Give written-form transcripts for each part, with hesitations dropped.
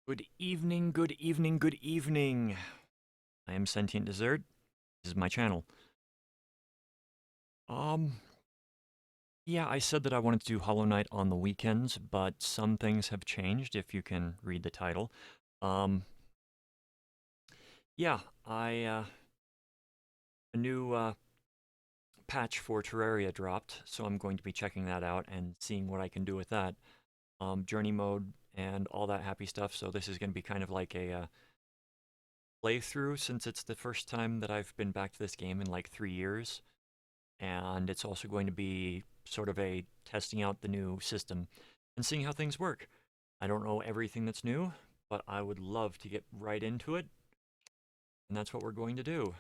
Good evening, good evening, good evening. I am Sentient Dessert. This is my channel. Um, yeah, I said that I wanted to do Hollow Knight on the weekends, but some things have changed, if you can read the title. Um, yeah, a new patch for Terraria dropped, so I'm going to be checking that out and seeing what I can do with that. Journey mode and all that happy stuff, so this is going to be kind of like a playthrough since it's the first time that I've been back to this game in like 3 years. And it's also going to be sort of a testing out the new system and seeing how things work. I don't know everything that's new, but I would love to get right into it, and that's what we're going to do.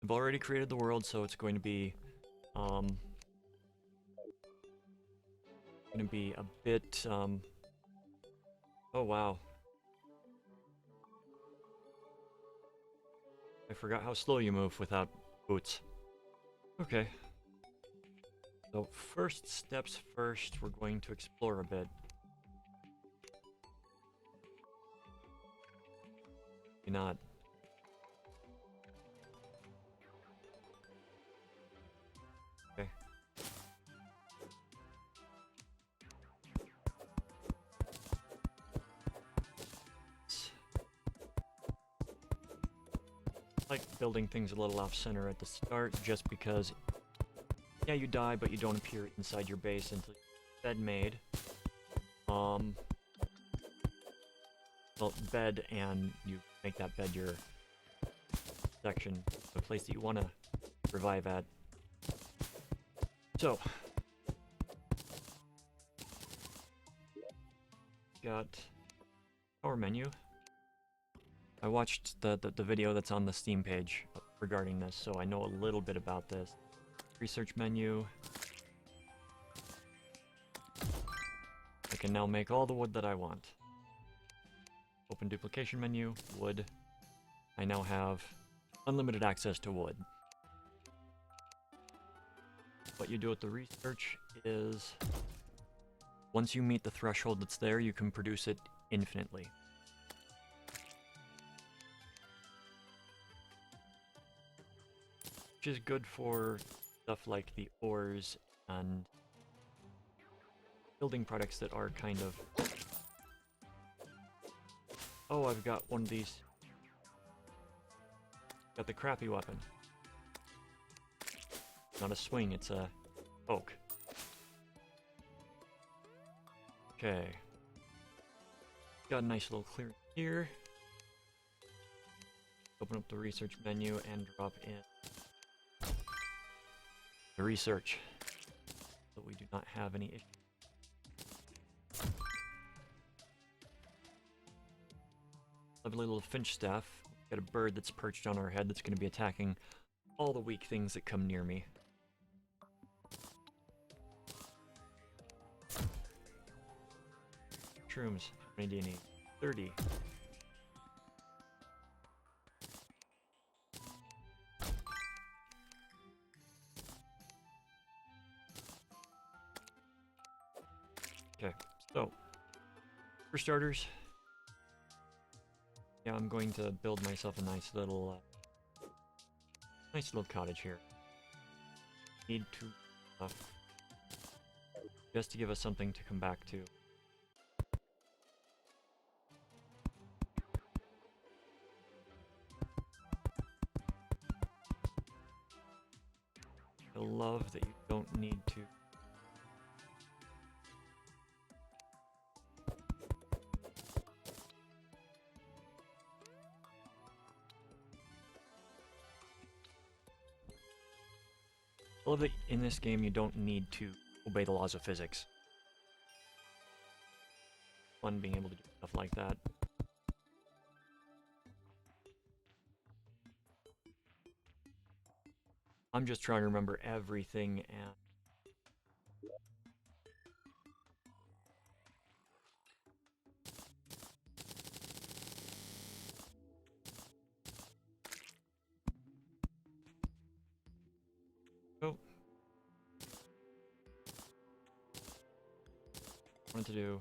I've already created the world, so it's um, going to be a bit. Oh wow, I forgot how slow you move without boots. Okay, so first steps first, we're going to explore a bit. Maybe not. Okay. Like building things a little off center at the start just because, yeah, you die, but you don't appear inside your base until you bed made. Um, well, bed, and you make that bed your section, the place that you want to revive at. So, got power menu. I watched the video that's on the Steam page regarding this, so I know a little bit about this. Research menu. I can now make all the wood that I want. Open duplication menu, wood. I now have unlimited access to wood. What you do with the research is, once you meet the threshold that's there, you can produce it infinitely. Which is good for stuff like the ores and building products that are kind of... Oh, I've got one of these. Got the crappy weapon. Not a swing, it's a poke. Okay. Got a nice little clear here. Open up the research menu and drop in the research, so we do not have any issues. Lovely little finch staff. Got a bird that's perched on our head that's going to be attacking all the weak things that come near me. Shrooms. How many do you need? 30. Okay, so for starters, yeah, I'm going to build myself a nice little cottage here. Need to just to give us something to come back to. I love that you don't need to. I love that in this game you don't need to obey the laws of physics. Fun being able to do stuff like that. I'm just trying to remember everything and What to do?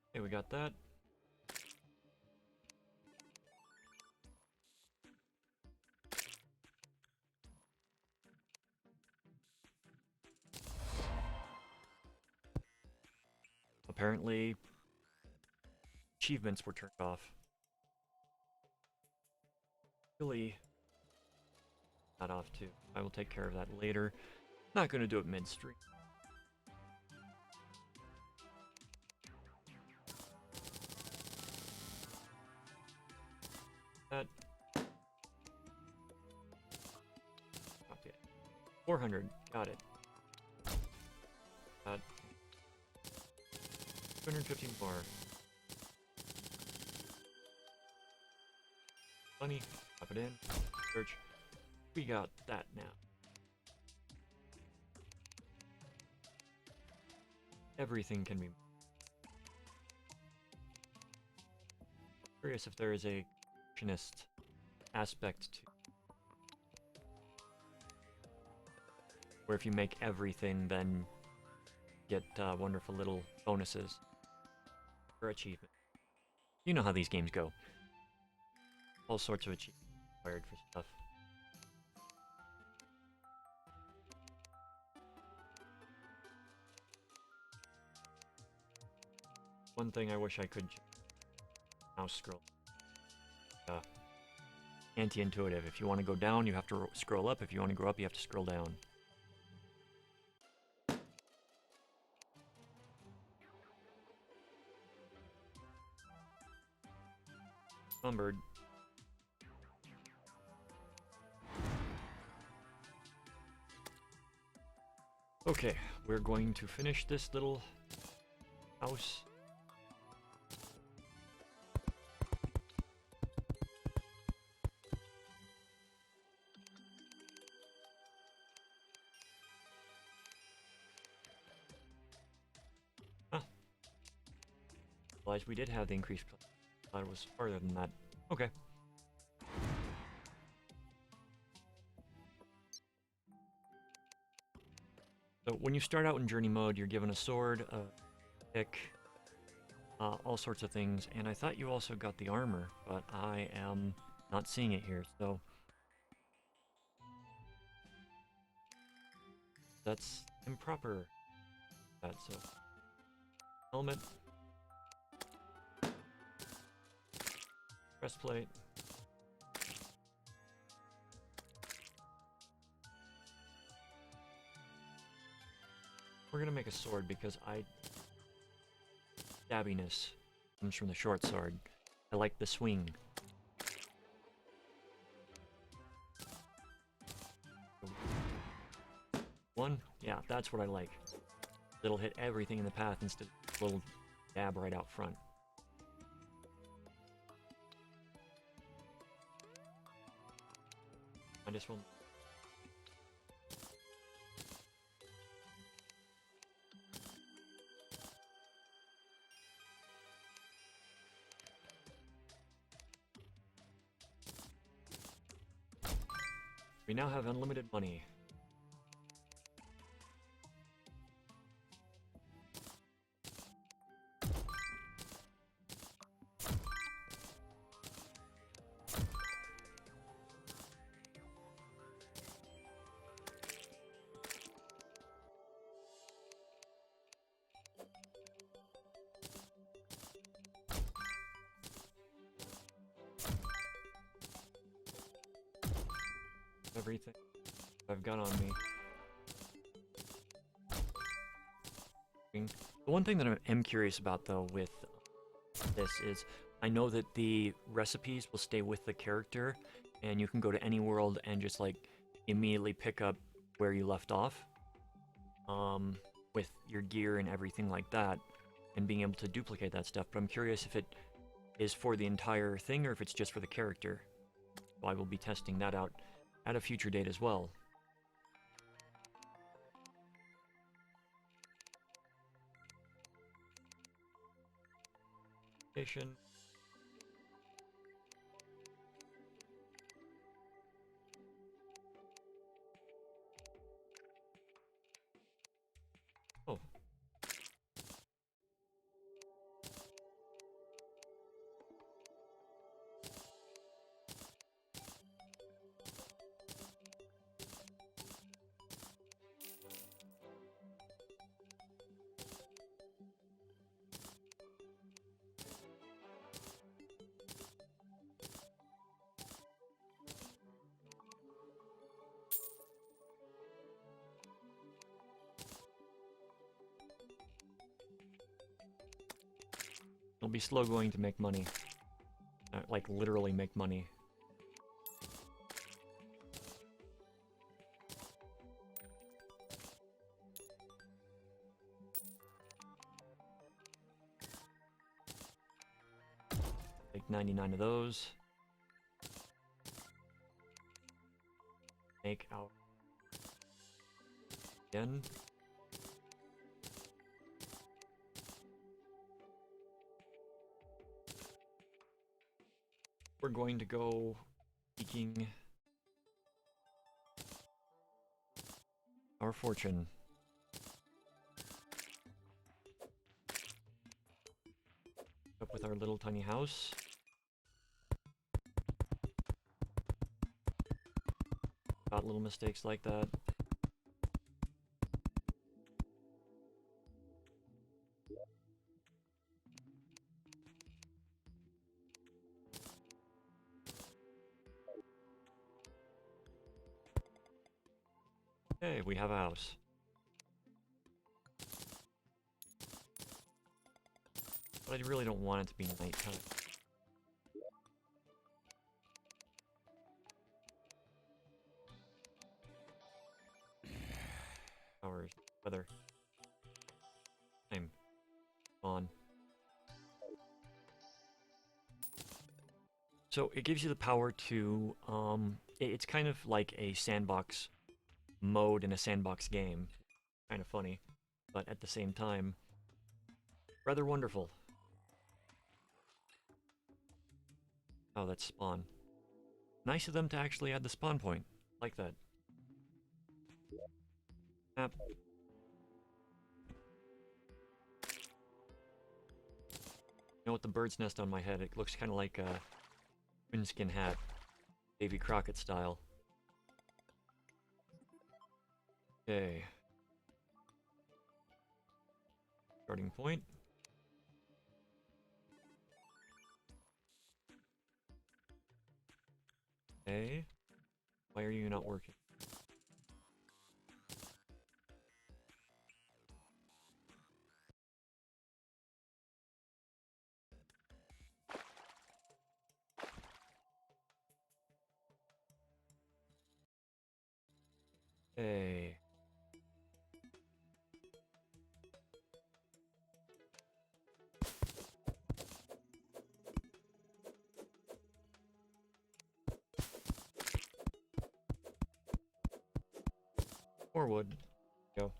Okay, we got that. Apparently, achievements were turned off. Really, that off too. I will take care of that later. Not going to do it midstream. That. Okay. 400. Got it. That. 250 more. Money. Pop it in. Search. We got that now. Everything can be. Curious if there is a creationist aspect to where if you make everything, then get wonderful little bonuses for achievement. You know how these games go. All sorts of achievements required for stuff. One thing I wish I could mouse scroll. Anti-intuitive. If you want to go down, you have to scroll up. If you want to go up, you have to scroll down. Numbered. Okay, we're going to finish this little house. Huh. Realized we did have the increased. Thought it was farther than that. Okay. So when you start out in journey mode, you're given a sword, a pick, all sorts of things, and I thought you also got the armor, but I am not seeing it here, so that's improper. So helmet, breastplate. We're gonna make a sword because stabbiness comes from the short sword. I like the swing. One, yeah, that's what I like. It'll hit everything in the path instead of a little dab right out front. I just will. We now have unlimited money. Everything I've got on me. The one thing that I am curious about though with this is I know that the recipes will stay with the character and you can go to any world and just like immediately pick up where you left off with your gear and everything like that and being able to duplicate that stuff, but I'm curious if it is for the entire thing or if it's just for the character. So I will be testing that out at a future date as well. Station. It'll be slow going to make money. Like, literally make money. Take 99 of those. Make our... Again. We're going to go seeking our fortune. Up with our little tiny house. Got little mistakes like that. Okay, we have a house. But I really don't want it to be nighttime. Hours, weather. Time. On. So it gives you the power to, it's kind of like a sandbox mode in a sandbox game. Kind of funny, but at the same time, rather wonderful. Oh, that's spawn. Nice of them to actually add the spawn point. Like that. Map. You know, with the bird's nest on my head, it looks kind of like a twinskin hat. Davy Crockett style. Okay. Starting point. Okay. Why are you not working? Okay. More wood. Go.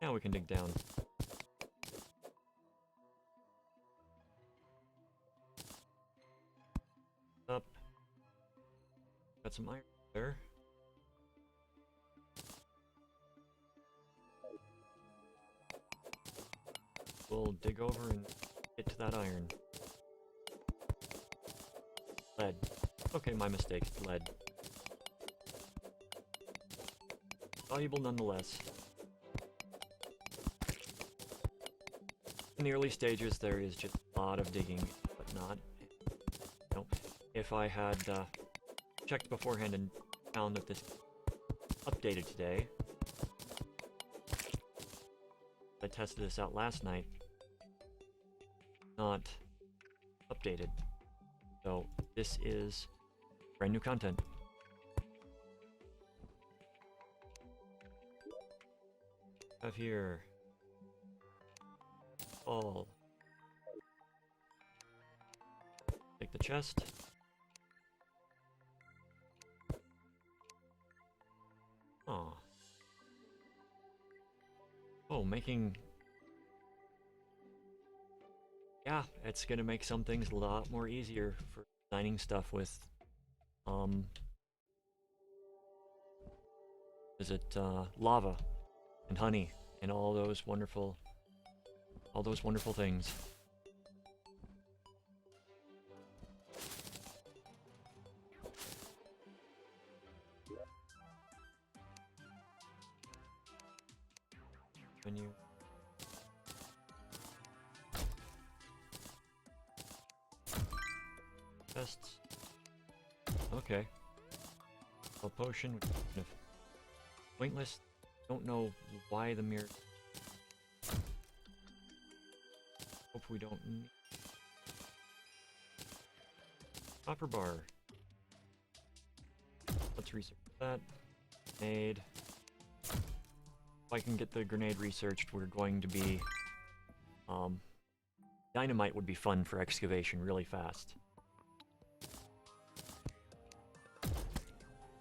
Now we can dig down. Up. Got some iron there. We'll dig over and get to that iron. Lead. Okay, my mistake. Lead. Valuable nonetheless. In the early stages, there is just a lot of digging, but not. You know, if I had checked beforehand and found that this updated today, I tested this out last night. Not updated. So this is brand new content. Have here all. Take the chest. Oh. Oh, making. Yeah, it's gonna make some things a lot more easier for designing stuff with, is it, lava and honey and all those wonderful things. Menu. Tests. Okay. A potion, which is kind of pointless. Don't know why the mirror. Hope we don't need. Copper bar. Let's research that. Grenade. If I can get the grenade researched, we're going to be... dynamite would be fun for excavation really fast. And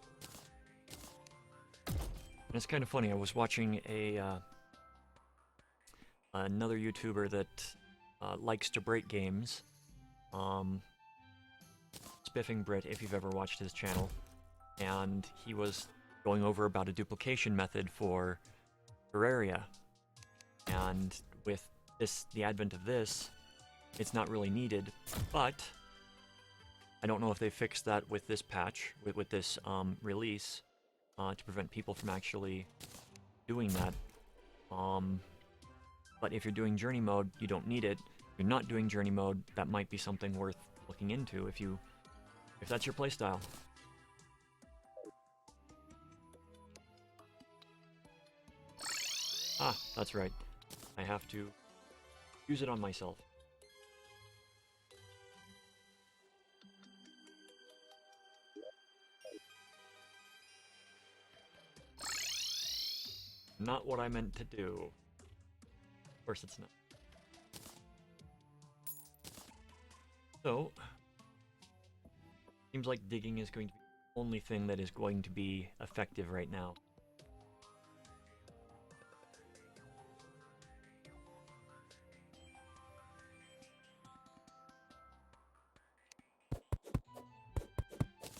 it's kind of funny, I was watching another YouTuber that likes to break games. Spiffing Brit, if you've ever watched his channel. And he was going over about a duplication method for Terraria. And with the advent of this, it's not really needed, but I don't know if they fixed that with this patch, with this release, to prevent people from actually doing that. But if you're doing journey mode, you don't need it. If you're not doing journey mode, that might be something worth looking into if that's your playstyle. Ah, that's right. I have to use it on myself. Not what I meant to do. Of course it's not. So, seems like digging is going to be the only thing that is going to be effective right now.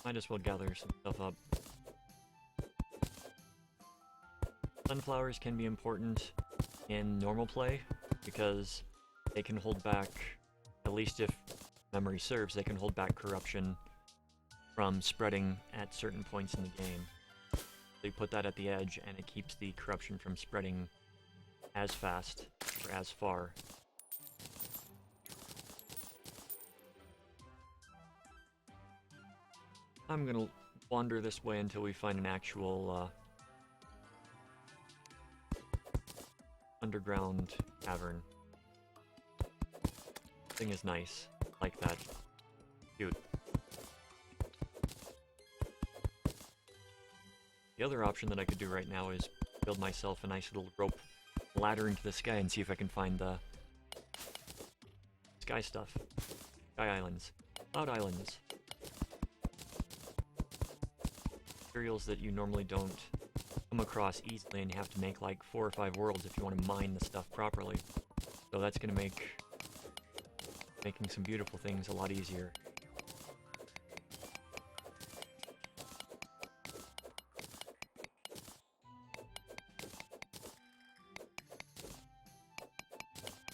Might as well gather some stuff up. Sunflowers can be important in normal play because they can hold back, at least if memory serves, they can hold back corruption from spreading at certain points in the game. They put that at the edge and it keeps the corruption from spreading as fast or as far. I'm gonna wander this way until we find an actual underground cavern. Thing is nice. Like that. Cute. The other option that I could do right now is build myself a nice little rope ladder into the sky and see if I can find the sky stuff. Sky islands. Cloud islands. Materials that you normally don't come across easily, and you have to make like 4 or 5 worlds if you want to mine the stuff properly. So that's going to make making some beautiful things a lot easier.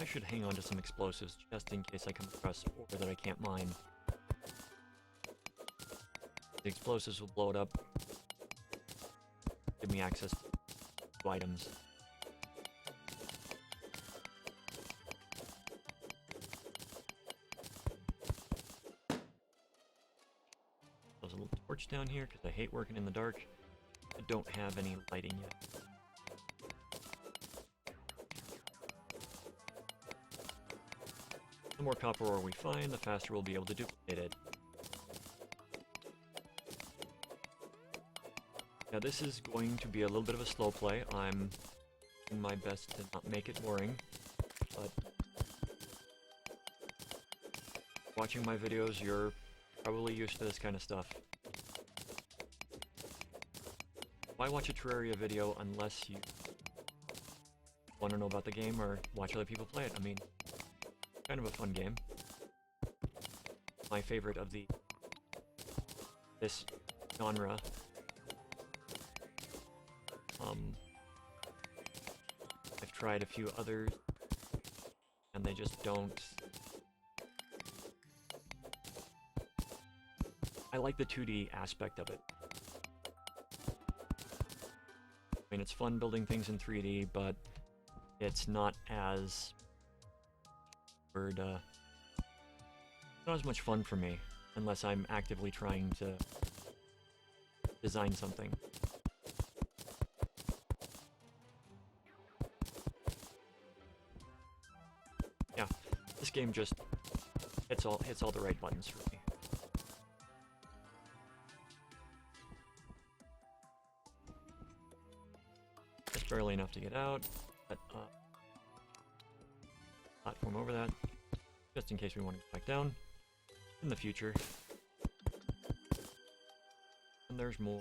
I should hang on to some explosives just in case I come across ore that I can't mine. The explosives will blow it up. Give me access to items. There's a little torch down here because I hate working in the dark. I don't have any lighting yet. The more copper ore we find, the faster we'll be able to duplicate it. Now this is going to be a little bit of a slow play. I'm doing my best to not make it boring, but watching my videos, you're probably used to this kind of stuff. Why watch a Terraria video unless you want to know about the game or watch other people play it? I mean, kind of a fun game. My favorite of this genre. I've tried a few others, and they just don't... I like the 2D aspect of it. I mean, it's fun building things in 3D, but it's not as... not as much fun for me, unless I'm actively trying to design something. Yeah, this game just hits all the right buttons for me. early enough to get out. But, platform over that, just in case we want to go back down in the future. And there's more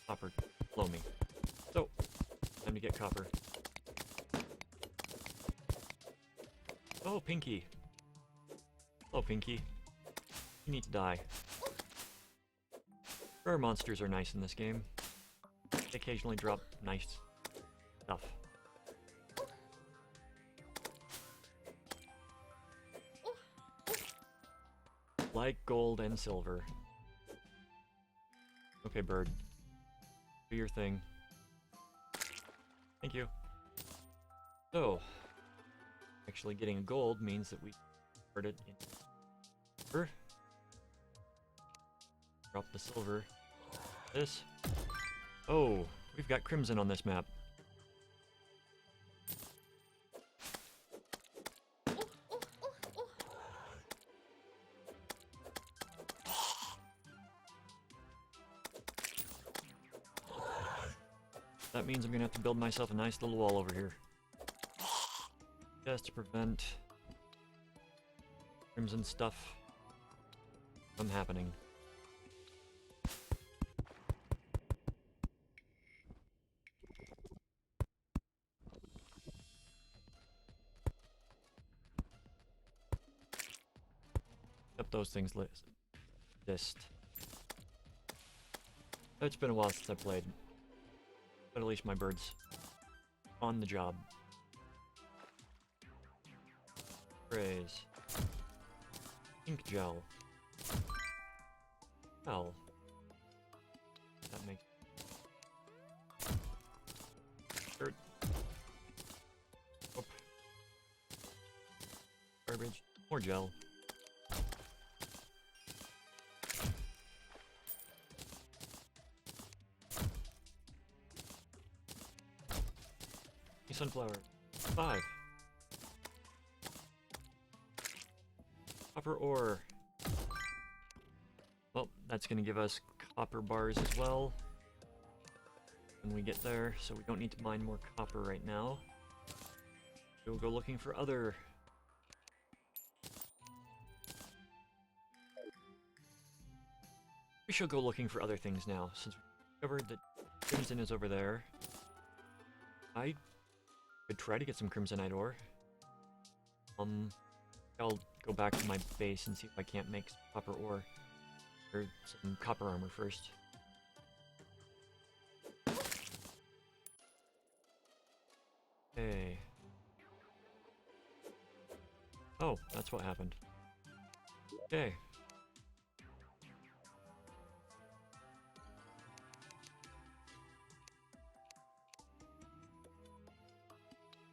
copper below me. So, time to get copper. Oh, Pinky. Oh, Pinky. You need to die. Rare monsters are nice in this game. They occasionally drop nice stuff. Like gold and silver. Okay, bird. Do your thing. Thank you. So, actually getting a gold means that we convert it in silver. Drop the silver. This. Oh, we've got crimson on this map. That means I'm gonna have to build myself a nice little wall over here. Just to prevent crimson stuff from happening. Except those things exist. It's been a while since I played. But at least my bird's on the job. Praise. Ink gel. Well. That makes... Dirt. Oh. Garbage. More gel. Sunflower. 5. Copper ore. Well, that's gonna give us copper bars as well when we get there, so we don't need to mine more copper right now. We'll go looking for other... We should go looking for other things now, since we discovered that crimson is over there. I could try to get some crimsonite ore. I'll go back to my base and see if I can't make some copper ore. Or some copper armor first. Okay. Oh, that's what happened. Okay.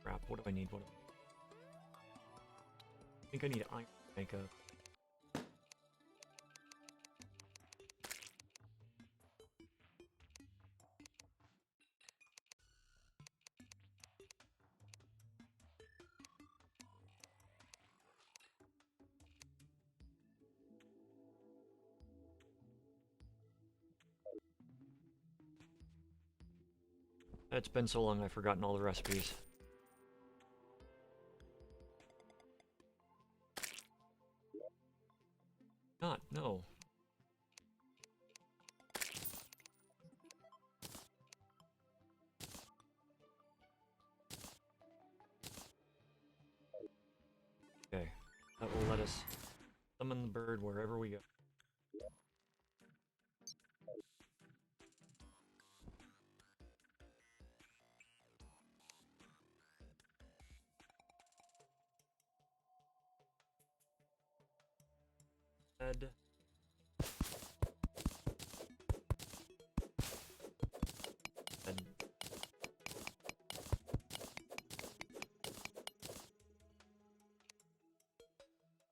Crap, what do I need? I think I need iron to make a... It's been so long I've forgotten all the recipes. Not, no. Okay, that will let us summon the bird wherever we go. Head. Head.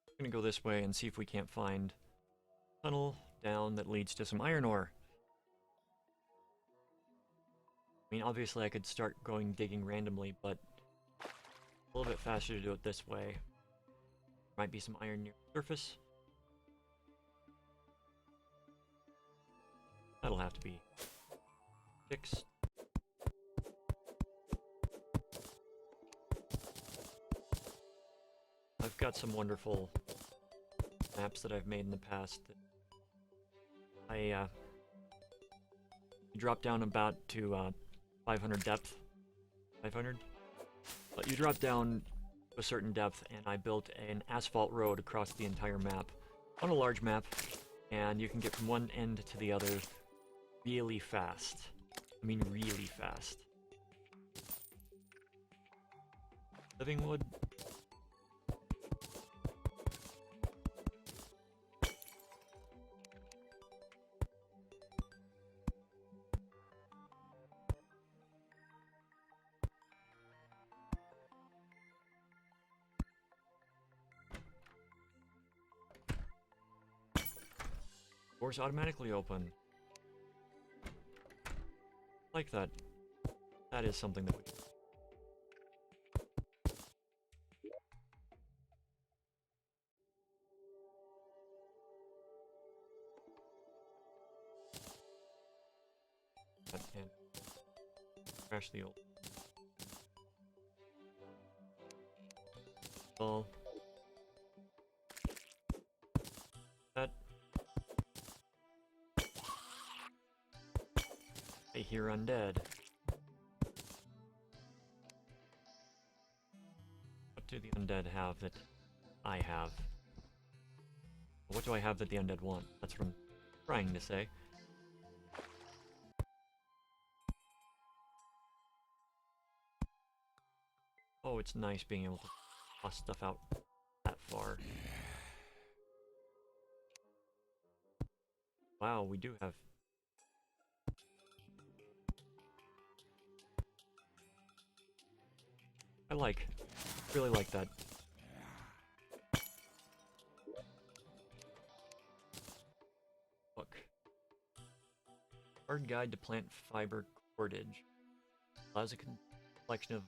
I'm gonna go this way and see if we can't find a tunnel down that leads to some iron ore. I mean, obviously I could start going digging randomly, but a little bit faster to do it this way. Might be some iron near the surface. That'll have to be fixed. I've got some wonderful maps that I've made in the past. You drop down about to 500 depth. 500? But you drop down to a certain depth, and I built an asphalt road across the entire map on a large map, and you can get from one end to the other really fast. I mean, really fast. Living wood. Doors automatically open. Like that. That is something that we... And crash the old... Well... That... I hear undead. What do the undead have that I have? What do I have that the undead want? That's what I'm trying to say. Oh, it's nice being able to toss stuff out that far. Wow, we do have... really like that. Look. Hard guide to plant fiber cordage. Allows a collection of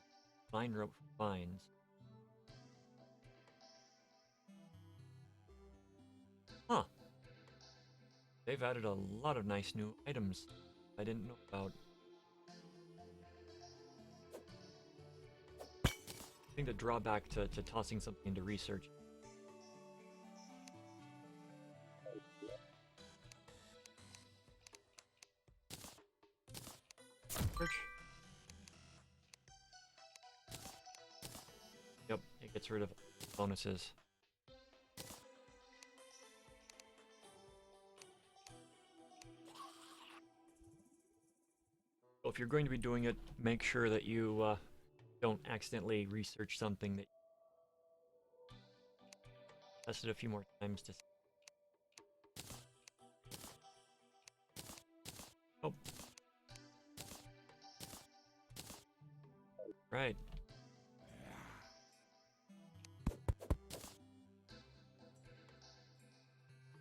vine rope vines. Huh. They've added a lot of nice new items I didn't know about. I think the drawback to tossing something into research. Yep, it gets rid of bonuses. So if you're going to be doing it, make sure that you don't accidentally research something that test it a few more times to... Oh. Right.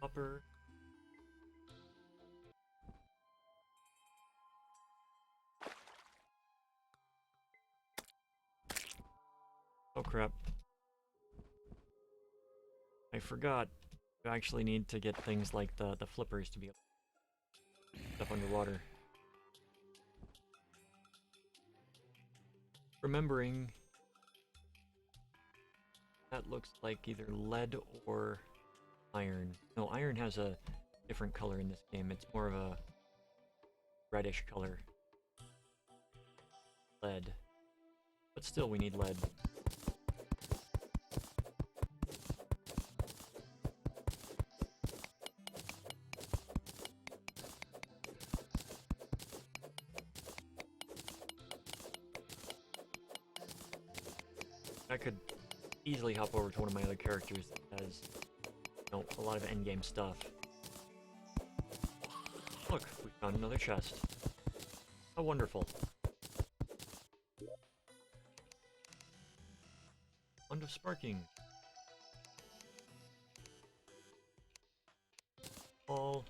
Upper. Oh crap. I forgot. You actually need to get things like the flippers to be able to put stuff underwater. Remembering that looks like either lead or iron. No, iron has a different color in this game. It's more of a reddish color. Lead. But still, we need lead. I could easily hop over to one of my other characters that has, you know, a lot of endgame stuff. Look, we found another chest. How wonderful. Wand of Sparking. All.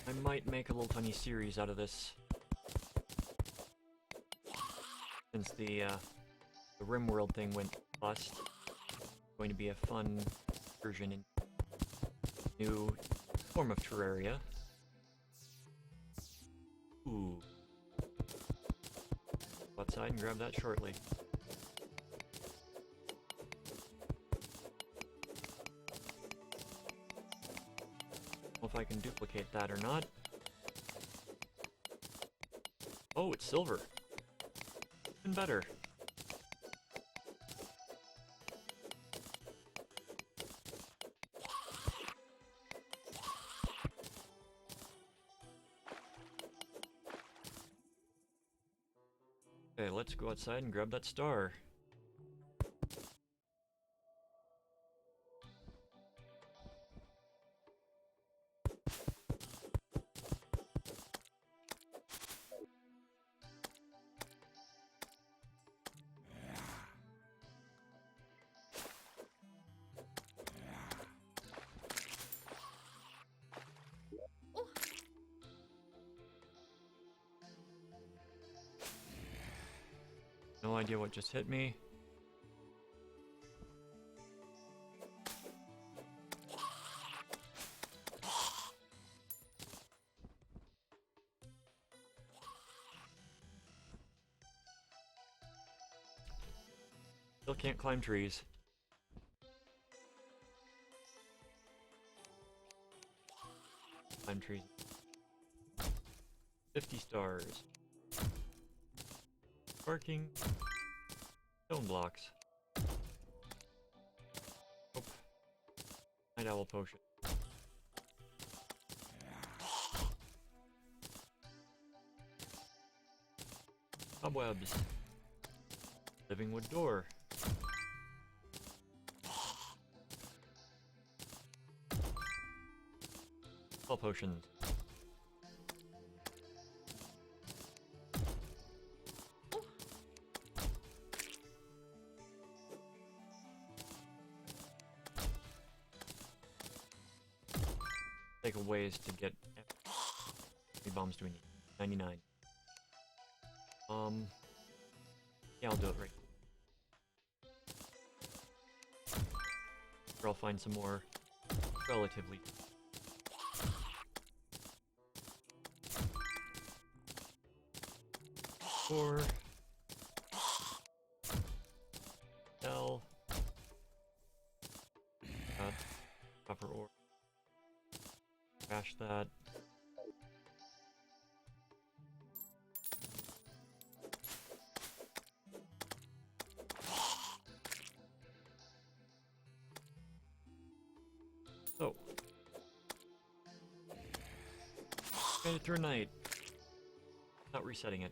I might make a little tiny series out of this, since the RimWorld thing went bust. going to be a fun version in new form of Terraria. Ooh. Go outside and grab that shortly. Don't know if I can duplicate that or not. Oh, it's silver. Even better. Okay, let's go outside and grab that star. No idea what just hit me. Still can't climb trees. Climb trees. 50 stars. Barking. Stone blocks. Oh. Night owl potion. Cobwebs. Living wood door. Spell potions. Take a ways to get. How many bombs do we need? 99. Yeah, I'll do it right. Or I'll find some more relatively. Or L. Copper ore. Crash that. So, get it through night. Not resetting it.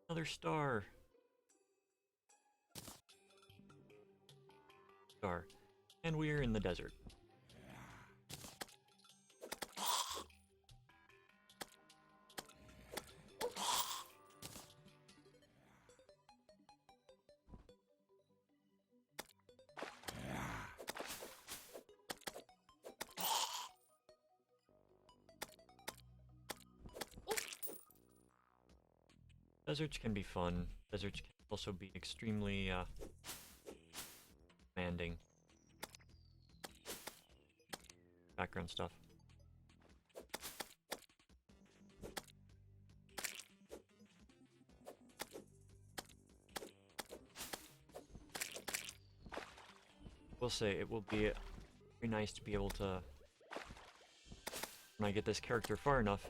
Another star. Star. And we're in the desert. Deserts can be fun. Deserts can also be extremely demanding. Background stuff. Will say it will be very nice to be able to, when I get this character far enough,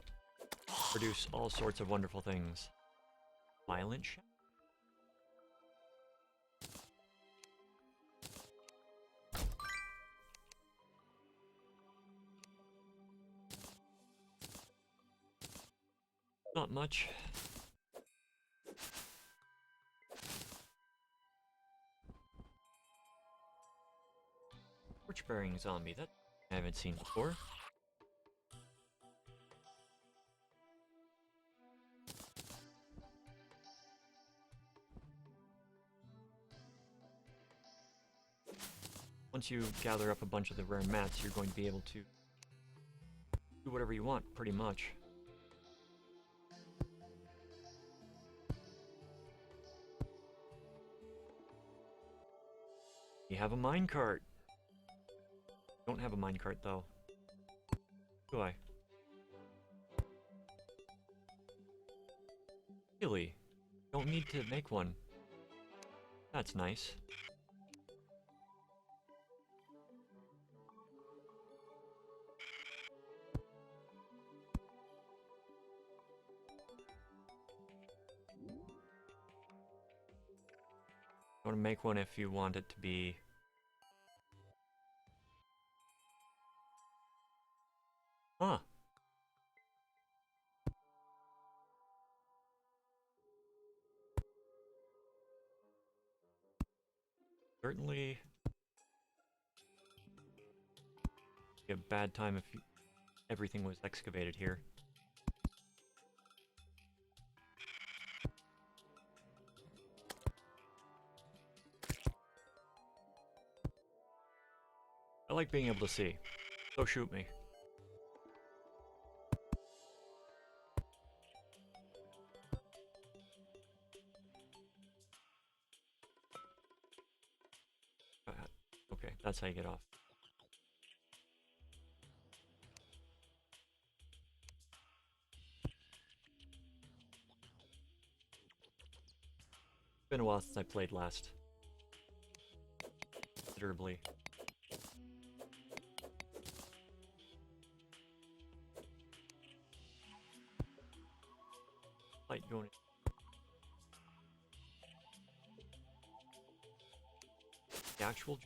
produce all sorts of wonderful things. Violent shot? Not much. Torch-bearing zombie, that I haven't seen before. once you gather up a bunch of the rare mats, you're going to be able to do whatever you want, pretty much. You have a minecart. Don't have a minecart though. Do I? Really? Don't need to make one. That's nice. You want to make one if you want it to be... Huh. Certainly... be a bad time if everything was excavated here. I like being able to see, so shoot me. Okay, that's how you get off. It's been a while since I played last. Considerably. Light going. The actual.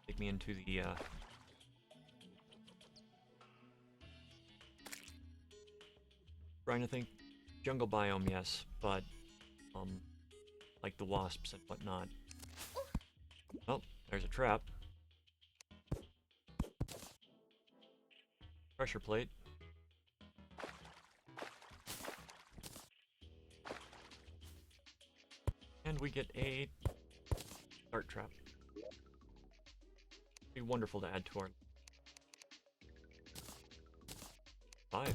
Take me into the trying to think. Jungle biome, yes, but like the wasps and whatnot. Oh, there's a trap. Pressure plate. And we get a dart trap. Be wonderful to add to our 5.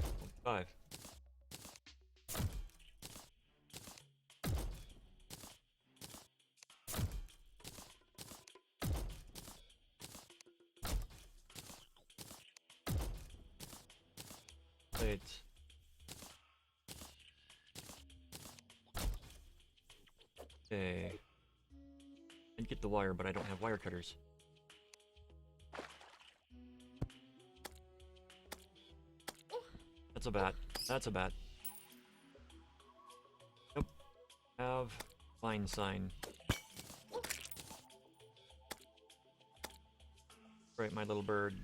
Plates. Okay. I'd get the wire, but I don't have wire cutters. That's a bat. That's a bat. Nope. Have fine sign. Right, my little bird.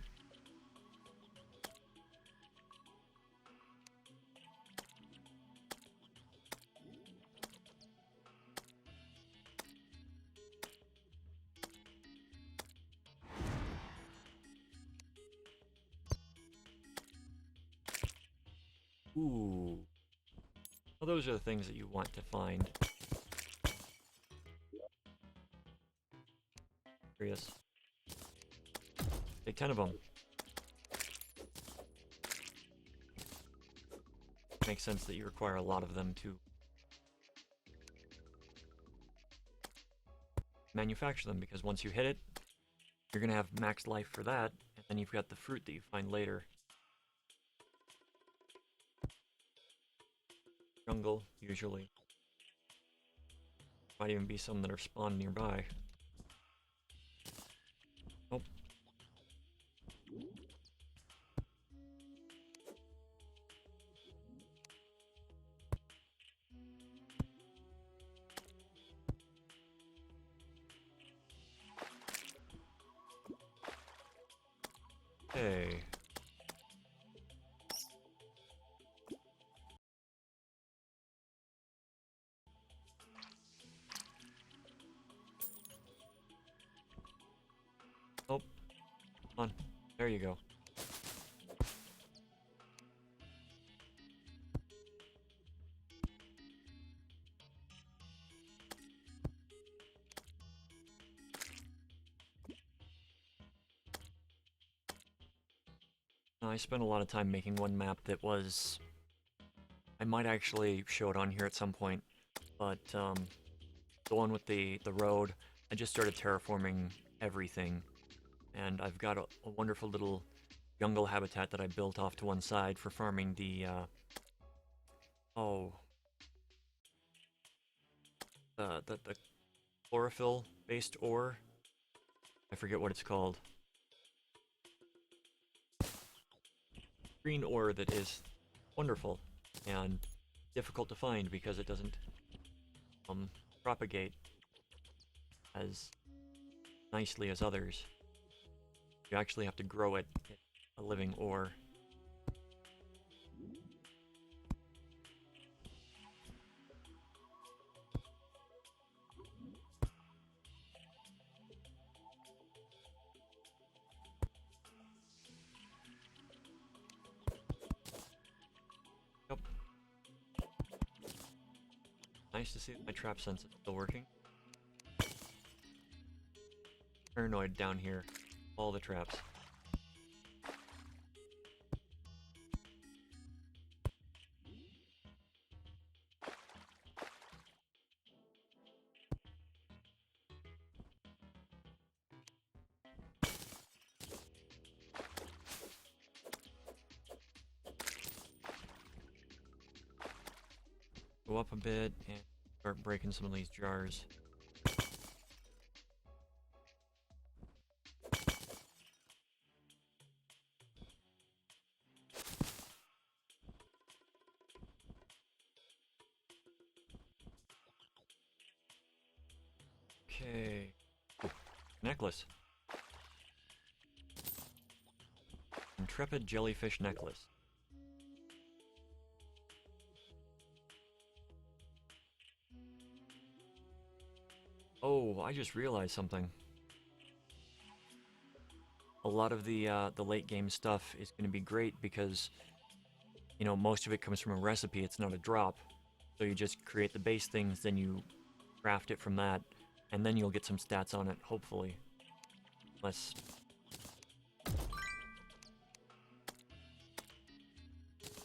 Ooh. Well, those are the things that you want to find. Curious. Take 10 of them. Makes sense that you require a lot of them to manufacture them, because once you hit it, you're gonna have max life for that, and then you've got the fruit that you find later. Jungle, usually. Might even be some that are spawned nearby. Nope. Hey. Oh, come on. There you go. I spent a lot of time making one map that was... I might actually show it on here at some point, but the one with the road, I just started terraforming everything, and I've got a wonderful little jungle habitat that I built off to one side for farming the, the chlorophyll-based ore. I forget what it's called. Green ore that is wonderful and difficult to find because it doesn't propagate as nicely as others. You actually have to grow it in a living ore. Yep. Nice to see that my trap sense is still working. Paranoid down here. All the traps. Go up a bit and start breaking some of these jars. Okay. Ooh, necklace. Intrepid jellyfish necklace. Oh, I just realized something. A lot of the late game stuff is going to be great because, you know, most of it comes from a recipe. It's not a drop. So you just create the base things, then you craft it from that, and then you'll get some stats on it, hopefully. Unless...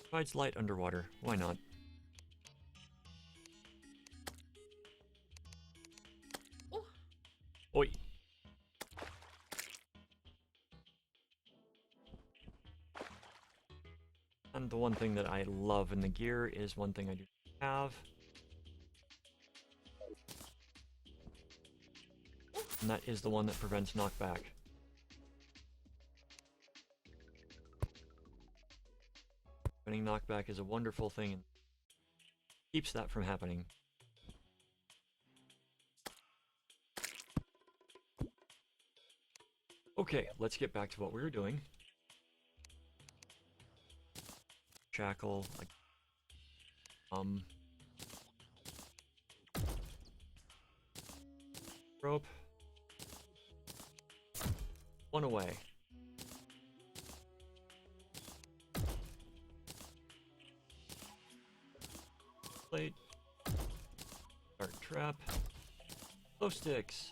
Provides light underwater. Why not? Oi! And the one thing that I love in the gear is one thing I do have. And that is the one that prevents knockback. Preventing knockback is a wonderful thing and keeps that from happening. Okay, let's get back to what we were doing. Shackle, like, rope. One away. Plate. Start trap. Glow sticks.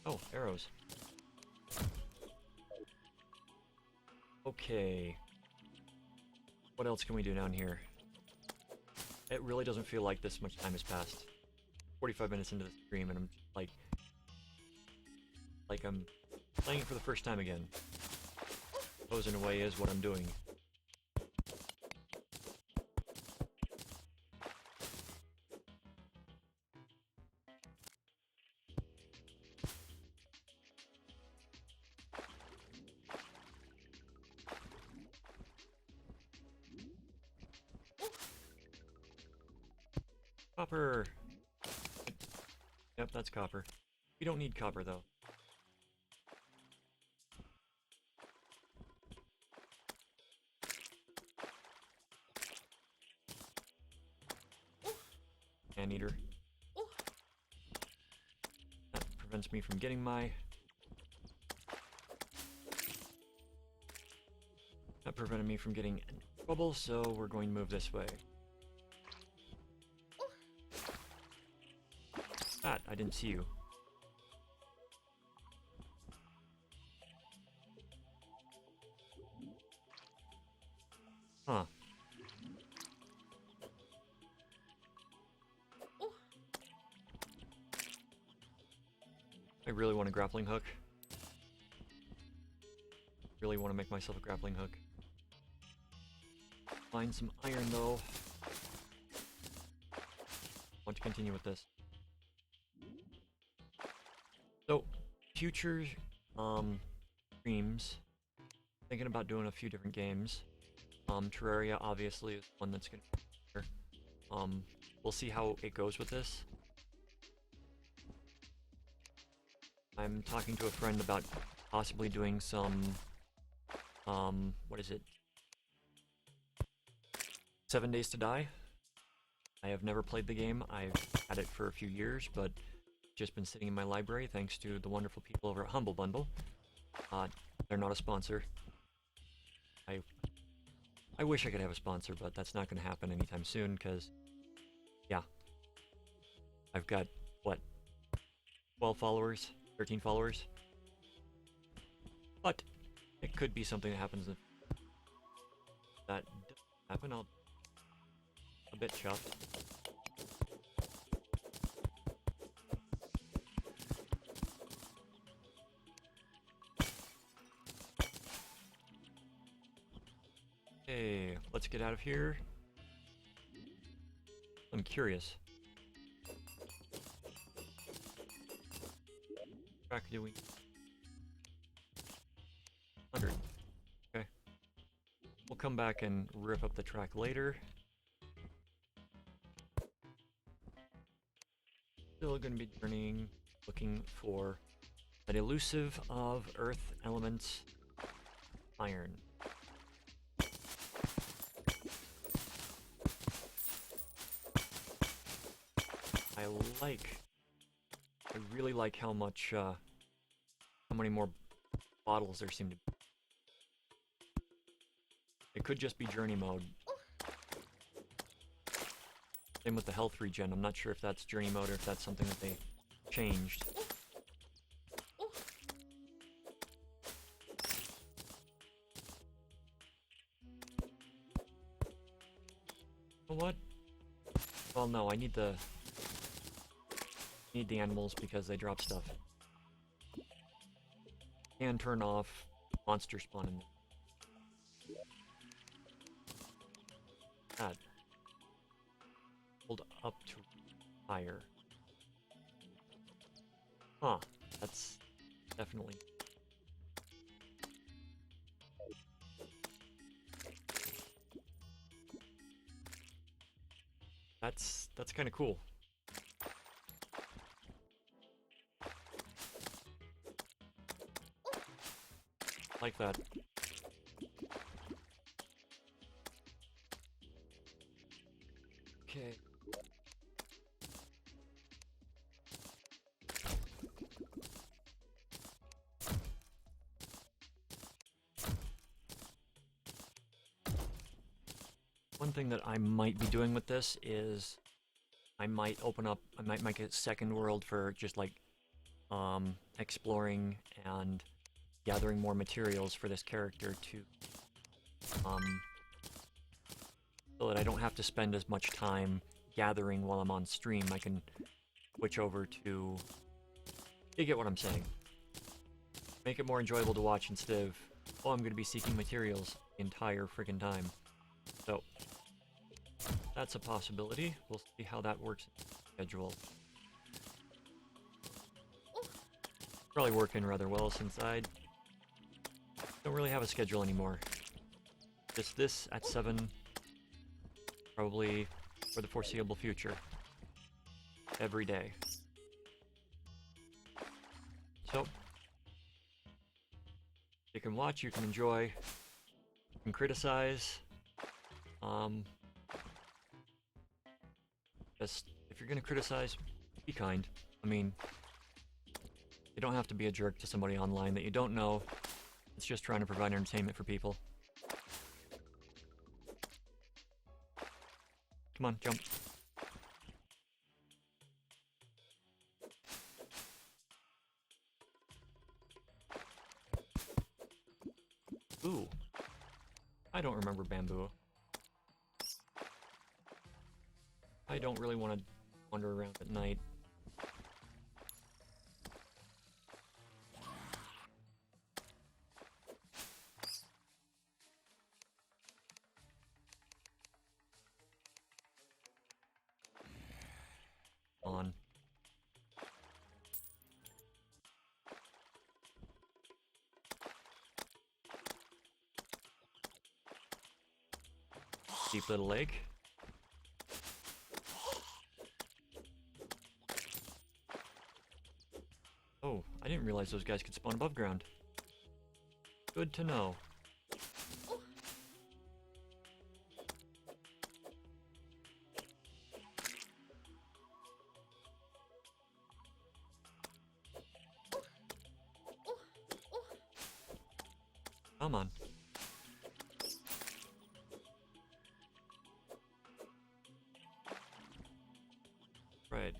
Oh, arrows. Okay. What else can we do down here? It really doesn't feel like this much time has passed. 45 minutes into the stream and I'm like I'm playing it for the first time again. Suppose in a way is what I'm doing. Copper! Yep, that's copper. We don't need copper, though. Anteater. That prevents me from getting my... That prevented me from getting in trouble, so we're going to move this way. Pat, I didn't see you. Huh. I really want a grappling hook. Really want to make myself a grappling hook. Find some iron though. Want to continue with this. So, future streams. Thinking about doing a few different games. Terraria obviously is one that's gonna be here. We'll see how it goes with this. I'm talking to a friend about possibly doing some, what is it? 7 Days to Die. I have never played the game. I've had it for a few years, but just been sitting in my library thanks to the wonderful people over at Humble Bundle. They're not a sponsor. I wish I could have a sponsor, but that's not going to happen anytime soon, because, yeah. I've got, what, 12 followers? 13 followers? But it could be something that happens if that doesn't happen. I'll a bit chuffed. Hey, let's get out of here. I'm curious. Track do we? 100. Okay. We'll come back and rip up the track later. Still gonna be journeying, looking for that elusive of earth elements, iron. I really like how many more bottles there seem to be. It could just be journey mode. Same with the health regen. I'm not sure if that's journey mode or if that's something that they changed. What? Well, no, I need the animals because they drop stuff. And turn off monster spawning. That. Hold up to fire. Huh. That's definitely. That's kind of cool. Like that. Okay. One thing that I might be doing with this is I might make a second world for just like exploring and gathering more materials for this character to so that I don't have to spend as much time gathering while I'm on stream. I can switch over to, you get what I'm saying. Make it more enjoyable to watch instead of, oh, I'm going to be seeking materials the entire friggin' time. So that's a possibility. We'll see how that works in the schedule. Probably working rather well since I don't really have a schedule anymore. Just this at 7, probably for the foreseeable future. Every day. So, you can watch, you can enjoy, you can criticize. Just, if you're gonna criticize, be kind. I mean, you don't have to be a jerk to somebody online that you don't know. It's just trying to provide entertainment for people. Come on, jump. Ooh. I don't remember bamboo. I don't really want to wander around at night. On. Deep little lake. Oh, I didn't realize those guys could spawn above ground. Good to know. Come on. Right.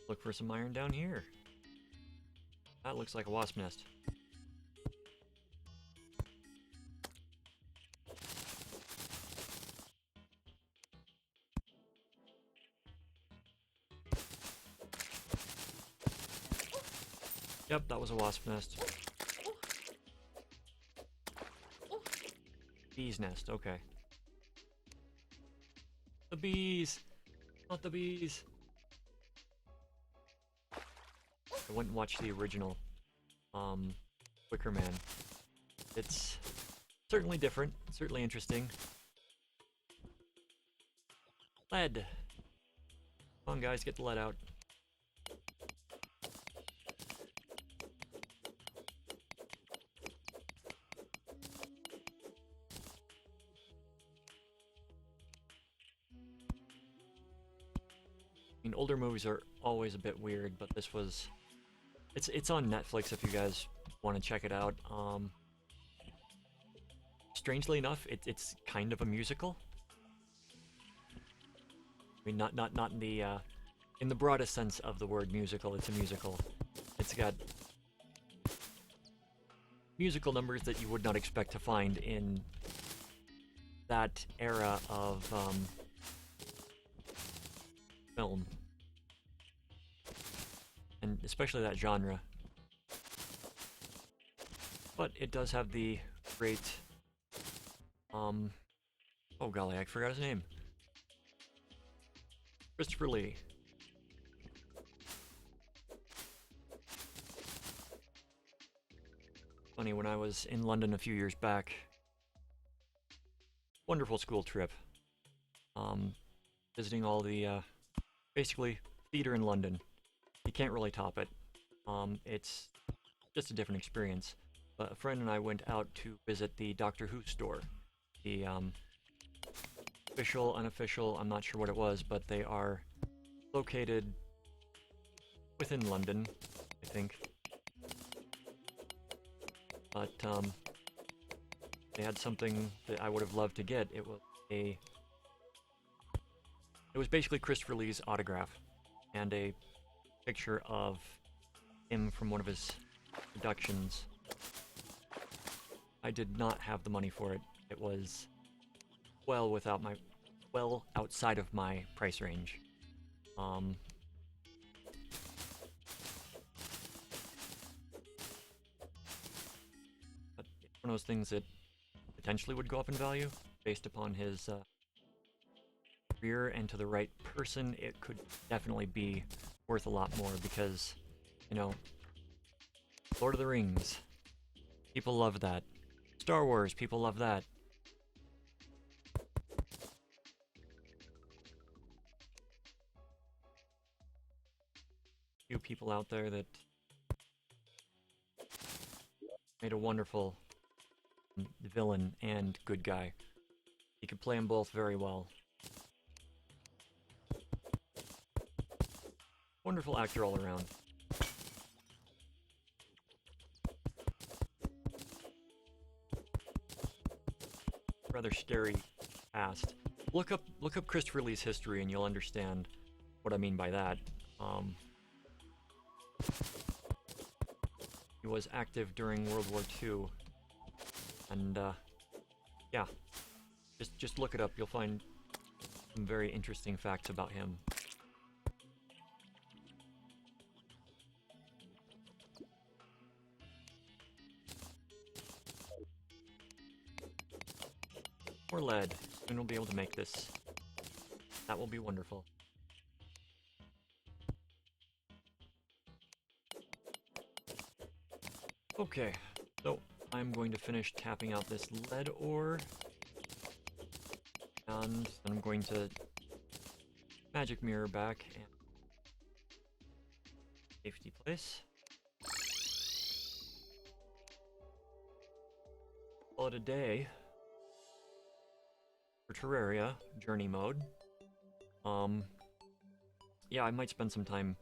Look for some iron down here. That looks like a wasp nest. Yep, that was a wasp nest. Bee's nest, okay. The bees! Not the bees! I went and watched the original Wicker Man. It's certainly different, certainly interesting. Lead! Come on guys, get the lead out. I mean, older movies are always a bit weird, but this was... It's on Netflix if you guys want to check it out. Strangely enough, it's kind of a musical. I mean, not in the broadest sense of the word musical. It's a musical. It's got musical numbers that you would not expect to find in that era of film. And especially that genre. But it does have the great, oh golly, I forgot his name. Christopher Lee. Funny, when I was in London a few years back, wonderful school trip. Visiting all the, basically, theater in London. You can't really top it. It's just a different experience. But a friend and I went out to visit the Doctor Who store. The official, unofficial, I'm not sure what it was, but they are located within London, I think. But they had something that I would have loved to get. It was basically Christopher Lee's autograph and a picture of him from one of his productions. I did not have the money for it. It was well outside of my price range. But it's one of those things that potentially would go up in value based upon his career, and to the right person, it could definitely be worth a lot more because, you know, Lord of the Rings, people love that. Star Wars, people love that. Few people out there that made a wonderful villain and good guy. He could play them both very well. Wonderful actor all around. Rather scary past. Look up Christopher Lee's history and you'll understand what I mean by that. He was active during World War II, and yeah, Just look it up. You'll find some very interesting facts about him. More lead. Soon we'll be able to make this. That will be wonderful. Okay, so I'm going to finish tapping out this lead ore. And then I'm going to magic mirror back and safety place. Call it a day for Terraria journey mode. Yeah, I might spend some time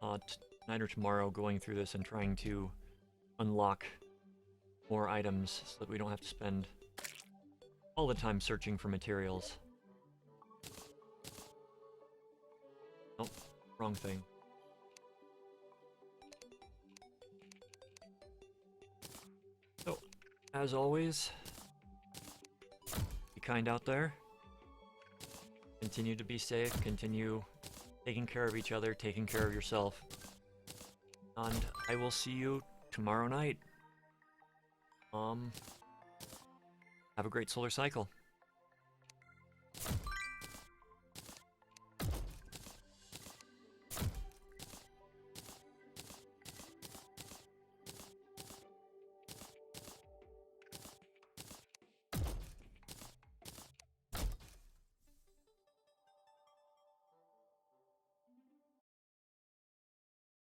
tonight or tomorrow going through this and trying to unlock more items so that we don't have to spend all the time searching for materials. Nope, wrong thing. So, as always, be kind out there. Continue to be safe, continue taking care of each other, taking care of yourself. And I will see you tomorrow night. Have a great solar cycle.